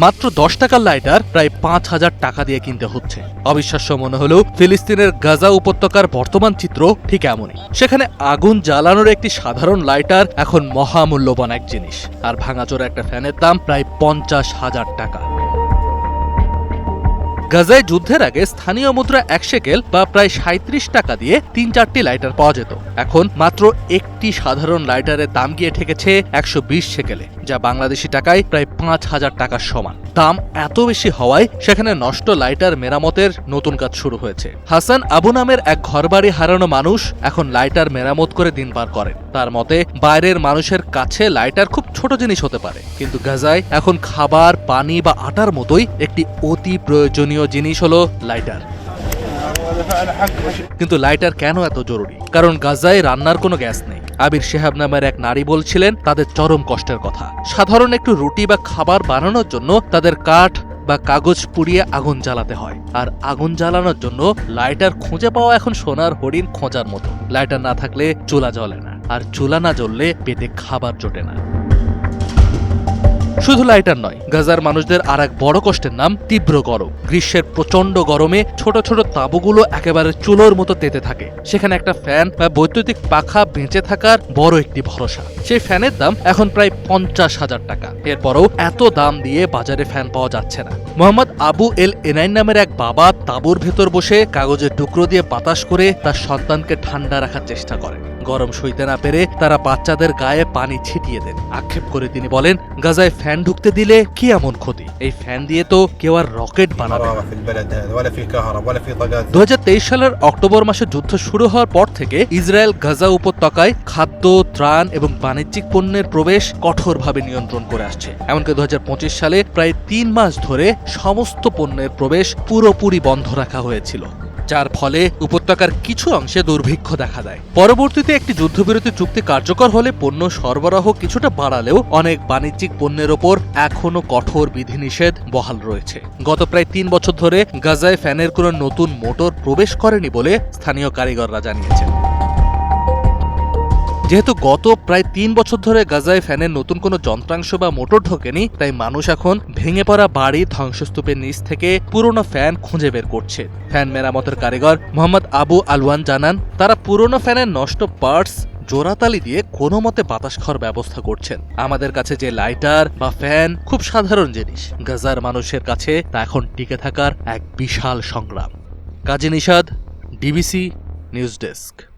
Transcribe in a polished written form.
মাত্র 10 টাকার লাইটার প্রায় 5,000 টাকা দিয়ে কিনতে হচ্ছে। অবিশ্বাস্য মনে হলেও ফিলিস্তিনের গাজা উপত্যকার বর্তমান চিত্র ঠিক এমনই। সেখানে আগুন জ্বালানোর একটি সাধারণ লাইটার এখন মহামূল্যবান এক জিনিস, আর ভাঙাচোরা একটা ফ্যানের দাম প্রায় 50,000 টাকা। গাজায় যুদ্ধের আগে স্থানীয় মুদ্রা 1 শেকেল বা প্রায় 37 টাকা দিয়ে 3-4টি লাইটার পাওয়া যেত। এখন মাত্র একটি সাধারণ লাইটারের দাম গিয়ে ঠেকেছে 120 শেকেলে, যা বাংলাদেশি টাকায় প্রায় 5,000 টাকার সমান। দাম এত বেশি হওয়ায় সেখানে নষ্ট লাইটার মেরামতের নতুন কাজ শুরু হয়েছে। হাসান আবু নামের এক ঘরবাড়ি হারানো মানুষ এখন লাইটার মেরামত করে দিন পার করেন। তার মতে, বাইরের মানুষের কাছে লাইটার খুব ছোট জিনিস হতে পারে, কিন্তু গাজায় এখন খাবার, পানি বা আটার মতোই একটি অতি প্রয়োজনীয় জিনিস হলো লাইটার। কিন্তু লাইটার কেন এত জরুরি? কারণ গাজায় রান্নার কোনো গ্যাস নেই। আবির শেহাব নামের এক নারী বলছিলেন তাদের চরম কষ্টের কথা। সাধারণ একটু রুটি বা খাবার বানানোর জন্য তাদের কাঠ বা কাগজ পুড়িয়ে আগুন জ্বালাতে হয়, আর আগুন জ্বালানোর জন্য লাইটার খুঁজে পাওয়া এখন সোনার হরিণ খোঁজার মতো। লাইটার না থাকলে চুলা জ্বলে না, আর চুলা না জ্বললে পেটে খাবার জোটে না। শুধু লাইটার নয়, গাজার মানুষদের আর এক বড় কষ্টের নাম তীব্র গরম। গ্রীষ্মের প্রচন্ড গরমে ছোট ছোট তাঁবুগুলো একেবারে চুলোর মতো তেতে থাকে। সেখানে একটা ফ্যান বা বৈদ্যুতিক পাখা বেঁচে থাকার বড় একটি ভরসা। সেই ফ্যানের দাম এখন প্রায় 50,000 টাকা। এরপরও এত দাম দিয়ে বাজারে ফ্যান পাওয়া যাচ্ছে না। মোহাম্মদ আবু এল এনাইন নামের এক বাবা তাঁবুর ভেতর বসে কাগজের টুকরো দিয়ে বাতাস করে তার সন্তানকে ঠান্ডা রাখার চেষ্টা করেন। গরম সইতে না পেরে তারা বাচ্চাদের গায়ে পানি ছিটিয়ে দেন। আক্ষেপ করে তিনি বলেন, গাজায় ফ্যান ঢুকতে দিলে কি এমন ক্ষতি? এই ফ্যান দিয়ে তো কেউ আর রকেট বানাবে না। 2023 সালের অক্টোবর মাসে যুদ্ধ শুরু হওয়ার পর থেকে ইসরায়েল গাজা উপত্যকায় খাদ্য, ত্রাণ এবং বাণিজ্যিক পণ্যের প্রবেশ কঠোরভাবে নিয়ন্ত্রণ করে আসছে। এমনকি 2025 সালে প্রায় 3 মাস ধরে সমস্ত পণ্যের প্রবেশ পুরোপুরি বন্ধ রাখা হয়েছিল, যার ফলে উপত্যকার কিছু অংশে দুর্ভিক্ষ দেখা দেয়। পরবর্তীতে একটি যুদ্ধবিরতি চুক্তি কার্যকর হলে পণ্য সরবরাহ কিছুটা বাড়ালেও অনেক বাণিজ্যিক পণ্যের ওপর এখনও কঠোর বিধিনিষেধ বহাল রয়েছে। গত প্রায় 3 বছর ধরে গাজায় ফ্যানের কোনো নতুন মোটর প্রবেশ করেনি বলে স্থানীয় কারিগররা জানিয়েছেন। যেহেতু গত প্রায় 3 বছর ধরে গাজায় ফ্যানের নতুন কোনো যন্ত্রাংশ বা মোটর ঢোকেনি, তাই মানুষ এখন ভেঙে পড়া বাড়ি, ধ্বংসস্তূপের নিচ থেকে পুরনো ফ্যান খুঁজে বের করছে। ফ্যান মেরামতের কারিগর মোহাম্মদ আবু আলওয়ান জানান, তারা পুরনো ফ্যানের নষ্ট পার্টস জোড়াতালি দিয়ে কোনো মতে বাতাস খাওয়ার ব্যবস্থা করছেন। আমাদের কাছে যে লাইটার বা ফ্যান খুব সাধারণ জিনিস, গাজার মানুষের কাছে তা এখন টিকে থাকার এক বিশাল সংগ্রাম। কাজী নিশাদ, ডিবিসি নিউজ ডেস্ক।